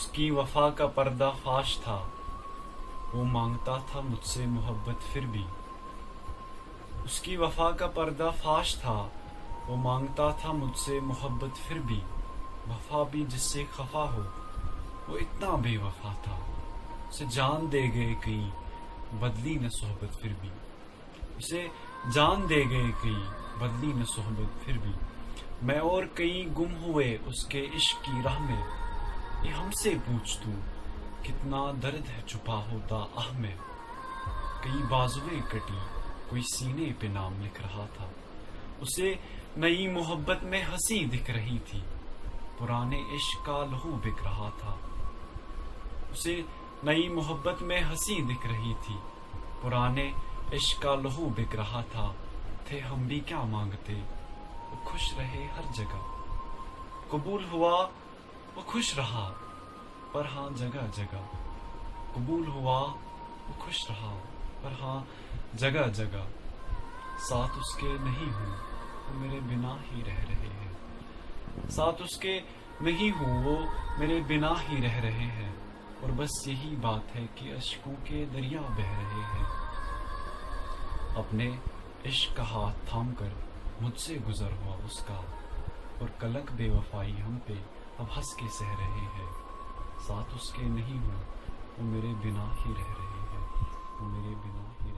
اس کی وفا کا پردہ فاش تھا، وہ مانگتا تھا مجھ سے محبت پھر بھی۔ اس کی وفا کا پردہ فاش تھا، وہ مانگتا تھا مجھ سے محبت پھر بھی۔ وفا بھی جس سے خفا ہو وہ اتنا بے وفا تھا، اسے جان دے گئے کئی بدلی نہ صحبت پھر بھی۔ اسے جان دے گئے کئی بدلی نہ صحبت پھر بھی۔ میں اور کئی گم ہوئے اس کے عشق کی راہ میں، یہ ہم سے پوچھ تو کتنا درد ہے چھپا ہوتا آہ میں۔ کئی بازویں کٹی کوئی سینے پہ نام لکھ رہا تھا، اسے نئی محبت میں ہنسی دکھ رہی تھی، پرانے عشق کا لہو بک رہا تھا۔ اسے نئی محبت میں ہنسی دکھ رہی تھی، پرانے عشق کا لہو بک رہا تھا۔ تھے ہم بھی کیا مانگتے، وہ خوش رہے ہر جگہ، قبول ہوا وہ خوش رہا پر ہاں جگہ جگہ۔ قبول ہوا وہ خوش رہا پر ہاں جگہ جگہ۔ ساتھ اس کے نہیں ہوں وہ میرے بنا ہی رہ رہے ہیں، ساتھ اس کے نہیں ہوں وہ میرے بنا ہی رہ رہے ہیں، اور بس یہی بات ہے کہ اشکوں کے دریا بہہ رہے ہیں۔ اپنے عشق کا ہاتھ تھام کر مجھ سے گزر ہوا اس کا، اور کلک بے وفائی ہم پہ اب ہنس کے سہ رہے ہیں۔ ساتھ اس کے نہیں ہوں وہ میرے بنا ہی رہ رہے ہیں، وہ میرے بنا ہی